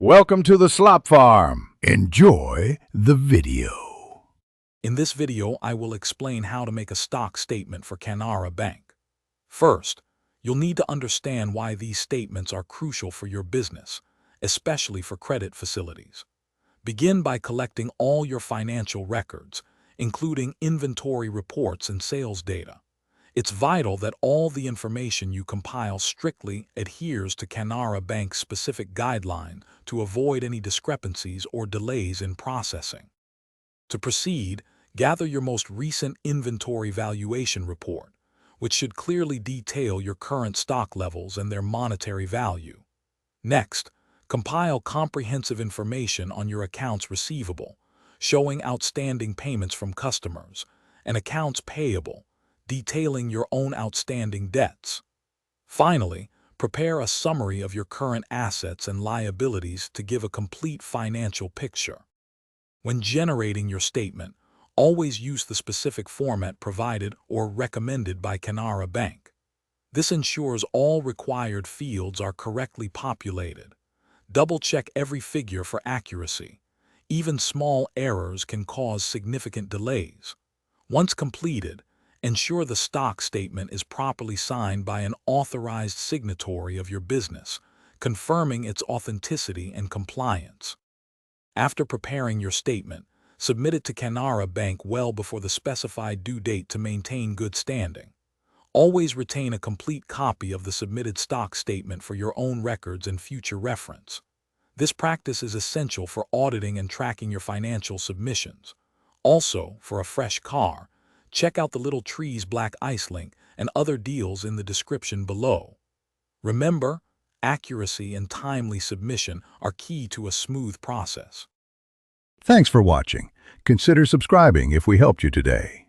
Welcome to the Slop Farm. Enjoy the video. In this video, I will explain how to make a stock statement for Canara Bank. First, you'll need to understand why these statements are crucial for your business, especially for credit facilities. Begin by collecting all your financial records, including inventory reports and sales data. It's vital that all the information you compile strictly adheres to Canara Bank's specific guideline to avoid any discrepancies or delays in processing. To proceed, gather your most recent inventory valuation report, which should clearly detail your current stock levels and their monetary value. Next, compile comprehensive information on your accounts receivable, showing outstanding payments from customers, and accounts payable, detailing your own outstanding debts. Finally, prepare a summary of your current assets and liabilities to give a complete financial picture. When generating your statement, always use the specific format provided or recommended by Canara Bank. This ensures all required fields are correctly populated. Double-check every figure for accuracy. Even small errors can cause significant delays. Once completed, ensure the stock statement is properly signed by an authorized signatory of your business, confirming its authenticity and compliance. After preparing your statement, submit it to Canara Bank well before the specified due date to maintain good standing. Always retain a complete copy of the submitted stock statement for your own records and future reference. This practice is essential for auditing and tracking your financial submissions. Also, for a fresh car, check out the Little Trees Black Ice link and other deals in the description below. Remember, accuracy and timely submission are key to a smooth process. Thanks for watching. Consider subscribing if we helped you today.